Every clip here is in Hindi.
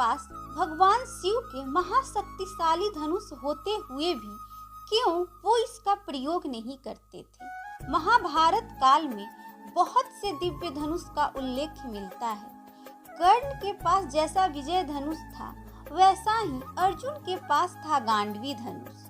पास भगवान शिव के महाशक्तिशाली धनुष होते हुए भी क्यों वो इसका प्रयोग नहीं करते थे। महाभारत काल में बहुत से दिव्य धनुष का उल्लेख मिलता है। कर्ण के पास जैसा विजय धनुष था वैसा ही अर्जुन के पास था गांडवी धनुष।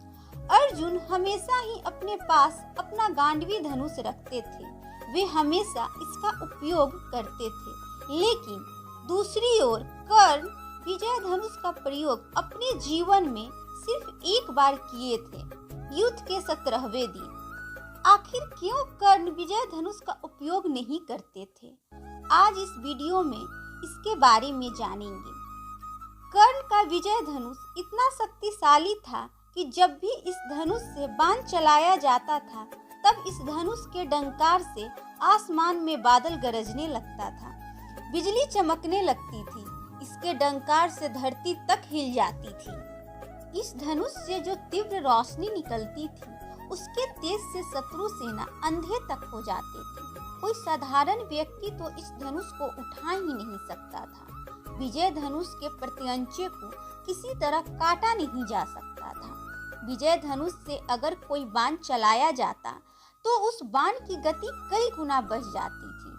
अर्जुन हमेशा ही अपने पास अपना गांडवी धनुष रखते थे। वे हमेशा इसका उपयोग करते थे। लेकिन दूसरी ओर कर्ण विजय धनुष का प्रयोग अपने जीवन में सिर्फ एक बार किए थे, युद्ध के 17वें दिन। आखिर क्यों कर्ण विजय धनुष का उपयोग नहीं करते थे? आज इस वीडियो में इसके बारे में जानेंगे। कर्ण का विजय धनुष इतना शक्तिशाली था कि जब भी इस धनुष से बाण चलाया जाता था तब इस धनुष के डंकार से आसमान में बादल गरजने लगता था, बिजली चमकने लगती थी, इसके डंकार से धरती तक हिल जाती थी। इस धनुष से जो तीव्र रोशनी निकलती थी उसके तेज से शत्रु सेना अंधे तक हो जाते थे। कोई साधारण व्यक्ति तो इस धनुष को उठा ही नहीं सकता था। विजय धनुष के प्रत्यंचे को किसी तरह काटा नहीं जा सकता था। विजय धनुष से अगर कोई बाण चलाया जाता तो उस बाण की गति कई गुना बढ़ जाती थी,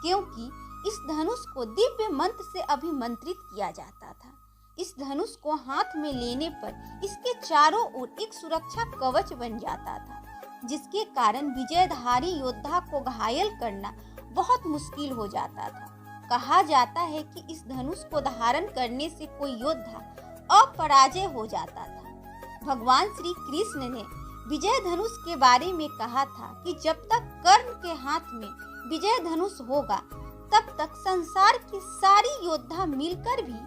क्योंकि इस धनुष को दिव्य मंत्र से अभिमंत्रित किया जाता था। इस धनुष को हाथ में लेने पर इसके चारों ओर एक सुरक्षा कवच बन जाता था, जिसके कारण विजयधारी योद्धा को घायल करना बहुत मुश्किल हो जाता था। कहा जाता है कि इस धनुष को धारण करने से कोई योद्धा अपराजय हो जाता था। भगवान श्री कृष्ण ने विजय धनुष के बारे में कहा था कि जब तक कर्ण के हाथ में विजय धनुष होगा तब तक संसार के सारी योद्धा मिलकर भी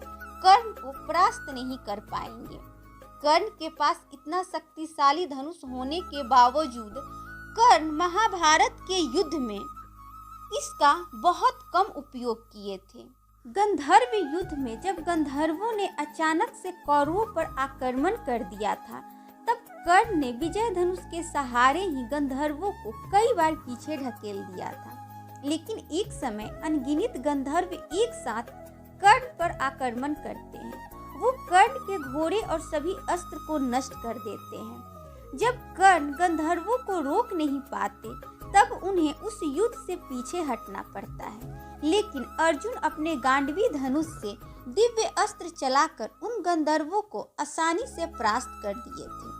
कर्ण को परास्त नहीं कर पाएंगे। कर्ण के पास इतना शक्तिशाली धनुष होने के बावजूद कर्ण महाभारत के युद्ध में इसका बहुत कम उपयोग किए थे। गंधर्व युद्ध में जब गंधर्वों ने अचानक से कौरवों पर आक्रमण कर दिया था तब कर्ण ने विजय धनुष के सहारे ही गंधर्वों को कई बार पीछे ढकेल दिया था। लेकिन एक समय अनगिनत गंधर्व एक साथ कर्ण पर आक्रमण करते हैं। वो कर्ण के घोड़े और सभी अस्त्र को नष्ट कर देते हैं। जब कर्ण गंधर्वों को रोक नहीं पाते तब उन्हें उस युद्ध से पीछे हटना पड़ता है। लेकिन अर्जुन अपने गांडवी धनुष से दिव्य अस्त्र चलाकर उन गंधर्वों को आसानी से परास्त कर दिए थे।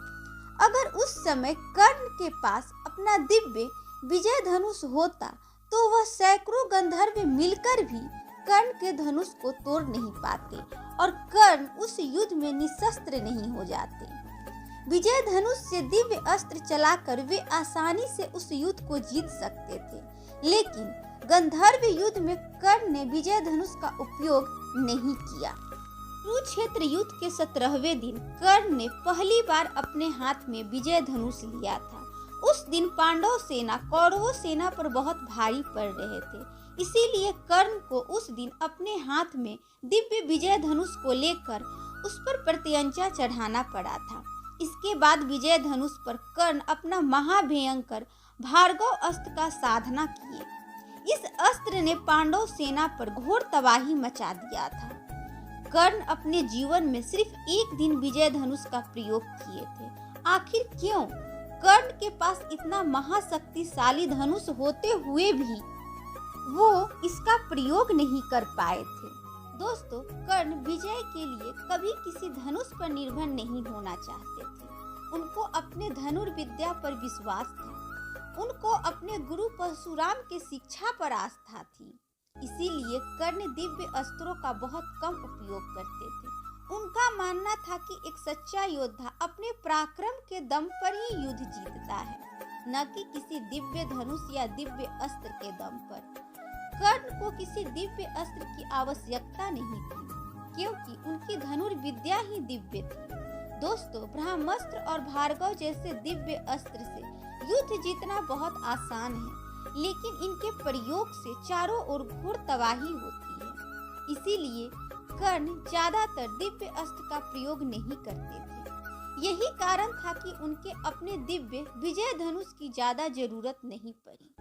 अगर उस समय कर्ण के पास अपना दिव्य विजय धनुष होता तो वह सैकड़ों गंधर्व मिलकर भी कर्ण के धनुष को तोड़ नहीं पाते और कर्ण उस युद्ध में निशस्त्र नहीं हो जाते। विजय धनुष से दिव्य अस्त्र चलाकर वे आसानी से उस युद्ध को जीत सकते थे। लेकिन गंधर्व युद्ध में कर्ण ने विजय धनुष का उपयोग नहीं किया। कुरुक्षेत्र युद्ध के 17वें दिन कर्ण ने पहली बार अपने हाथ में विजय धनुष लिया था। उस दिन पांडव सेना कौरवों सेना पर बहुत भारी पड़ रहे थे, इसीलिए कर्ण को उस दिन अपने हाथ में दिव्य विजय धनुष को लेकर उस पर प्रत्यंचा चढ़ाना पड़ा था। इसके बाद विजय धनुष पर कर्ण अपना महाभयंकर भार्गव अस्त्र का साधना किए। इस अस्त्र ने पांडव सेना पर घोर तबाही मचा दिया था। कर्ण अपने जीवन में सिर्फ एक दिन विजय धनुष का प्रयोग किए थे। आखिर क्यों? कर्ण के पास इतना महाशक्तिशाली धनुष होते हुए भी वो इसका प्रयोग नहीं कर पाए थे। दोस्तों, कर्ण विजय के लिए कभी किसी धनुष पर निर्भर नहीं होना चाहते थे। उनको अपने धनुर्विद्या पर विश्वास था। उनको अपने गुरु परशुराम के शिक्षा पर आस्था थी। इसीलिए कर्ण दिव्य अस्त्रों का बहुत कम उपयोग करते थे। उनका मानना था कि एक सच्चा योद्धा अपने पराक्रम के दम पर ही युद्ध जीतता है, न कि किसी दिव्य धनुष या दिव्य अस्त्र के दम पर। कर्ण को किसी दिव्य अस्त्र की आवश्यकता नहीं थी, क्योंकि उनकी धनुर्विद्या ही दिव्य थी। दोस्तों, ब्रह्मास्त्र और भार्गव जैसे दिव्य अस्त्र से युद्ध जीतना बहुत आसान है, लेकिन इनके प्रयोग से चारों ओर घोर तबाही होती है। इसीलिए कर्ण ज्यादातर दिव्य अस्त्र का प्रयोग नहीं करते थे। यही कारण था कि उनके अपने दिव्य विजय धनुष की ज्यादा जरूरत नहीं पड़ी।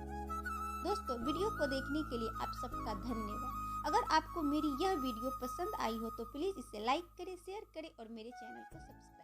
दोस्तों, वीडियो को देखने के लिए आप सबका धन्यवाद। अगर आपको मेरी यह वीडियो पसंद आई हो तो प्लीज़ इसे लाइक करें, शेयर करें और मेरे चैनल को सब्सक्राइब